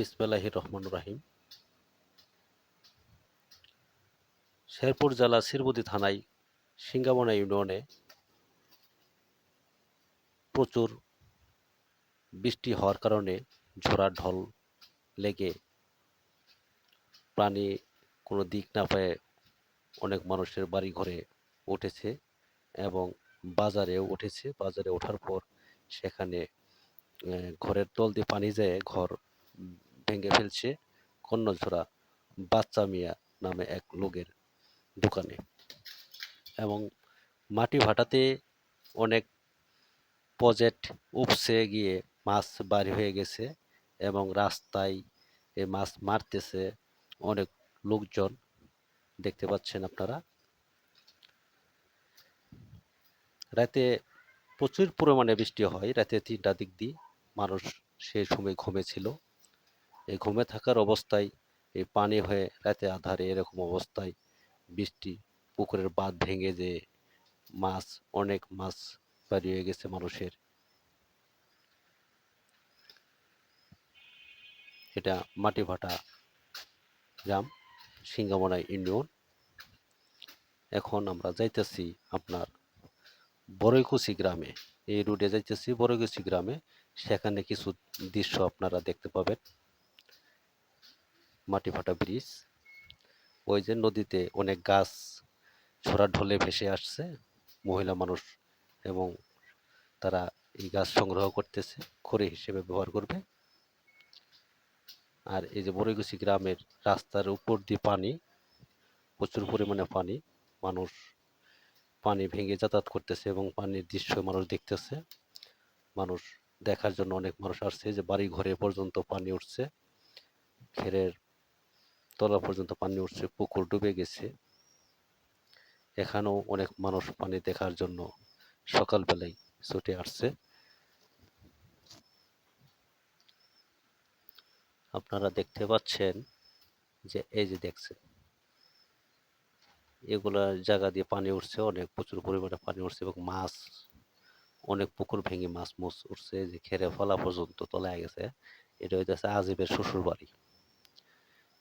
বিসমিল্লাহির রহমানির রহিম। শেরপুর জেলা শ্রীবতী থানায় সিঙ্গাবনা ইউনিয়নে প্রচুর বৃষ্টি হওয়ার কারণে ঝড়া ঢল লেগে প্রাণী কোনো দিক না পেয়ে অনেক মানুষের বাড়ি ঘরে উঠেছে এবং বাজারেও উঠেছে। বাজারে ওঠার পর সেখানে ঘরের তল দিয়ে পানি যেয়ে ঘর ভেঙে ফেলছে কন্যঝোড়া বাচ্চা মিয়া নামে এক লোকের দোকানে। এবং মাটি ভাটাতে অনেক প্রজেক্ট উপসে গিয়ে মাছ বাড়ি হয়ে গেছে এবং রাস্তায় এ মাছ মারতেছে অনেক লোকজন, দেখতে পাচ্ছেন আপনারা। রাতে প্রচুর পরিমাণে বৃষ্টি হয়, রাতে 3টার দিক দিয়ে মানুষ সেই সময় ঘুমেছিল। এই ঘুমে থাকার অবস্থায় এই পানি হয়ে রাতে আধারে এরকম অবস্থায় বৃষ্টি পুকুরের বাঁধ ভেঙে যে অনেক মাছ বাড়ি হয়ে গেছে মানুষের। এটা মাটিভাটা গ্রাম, সিঙ্গামনা ইউনিয়ন। এখন আমরা যাইতেছি আপনার বড়ইকুচি গ্রামে। এই রুটে যাইতেছি বড়ইকুচি গ্রামে। সেখানে কিছু দৃশ্য আপনারা দেখতে পাবেন। মাটিভাটা ব্রিজ, ওই যে নদীতে অনেক গাছ ঝড়া ঢলে ভেসে আসছে, মহিলা মানুষ এবং তারা এই গাছ সংগ্রহ করতেছে, খড়ি হিসেবে ব্যবহার করবে। আর এই যে বড়ইকুচি গ্রামের রাস্তার উপর দিয়ে পানি, প্রচুর পরিমাণে পানি, মানুষ পানি ভেঙে যাতায়াত করতেছে এবং পানির দৃশ্য মানুষ দেখতেছে। মানুষ দেখার জন্য অনেক মানুষ আসছে, যে বাড়ি ঘরে পর্যন্ত পানি উঠছে, ঘেরের তলা পর্যন্ত পানি উঠছে, পুকুর ডুবে গেছে। এখানেও অনেক মানুষ পানি দেখার জন্য সকালবেলায় ছুটে আসছে। আপনারা দেখতে পাচ্ছেন যে এই যে দেখছেন এগুলা জায়গা দিয়ে পানি উঠছে, অনেক প্রচুর পরিমাণে পানি উঠছে এবং মাছ, অনেক পুকুর ভেঙে মাছ উঠছে, যে খেরে ফলা পর্যন্ত তলায় গেছে। এটা হইতেছে আজিবের শ্বশুর বাড়ি।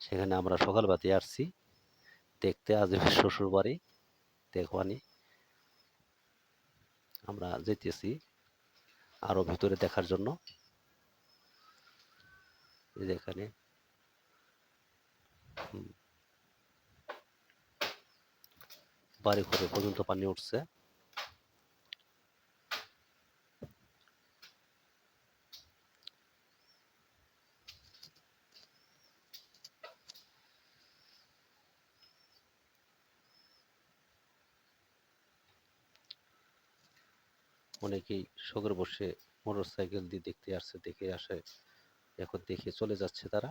সেখানে আমরা সকালবাতি আসছি দেখতে আজিবের শ্বশুর বাড়ি দেখবানি। আমরা যেতেছি আরো ভিতরে দেখার জন্য। এখানে বাড়ি ঘরে পর্যন্ত পানি উঠছে। অনেকেই শখের বসে মোটর সাইকেল দিয়ে দেখতে আসছে, দেখে আসে, এখন দেখে চলে যাচ্ছে তারা।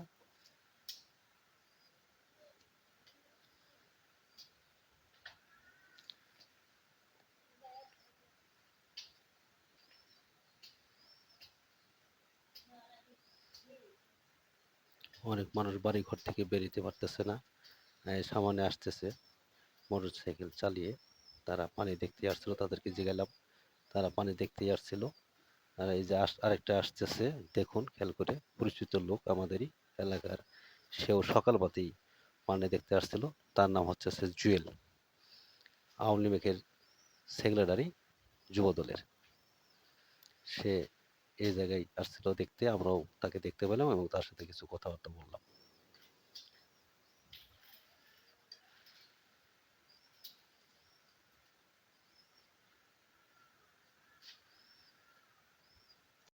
অনেক মানুষ বাড়ি ঘর থেকে বেরোতে পারতেছে না, সামনে আসতেছে মোটর সাইকেল চালিয়ে। তারা পানি দেখতে আসছিল, তাদেরকে জিজ্ঞালাম, তারা পানি দেখতেই আসছিল। আর এই যে আরেকটা আসতেছে, দেখুন খেয়াল করে, পরিচিত লোক আমাদেরই এলাকার, সেও সকালবাতেই পানি দেখতে আসছিল। তার নাম হচ্ছে জুয়েল, আওয়ামী লীগের সেক্রেটারি যুব দলের। সে এই জায়গায় আসছিল দেখতে, আমরাও তাকে দেখতে পেলাম এবং তার সাথে কিছু কথাবার্তা বললাম।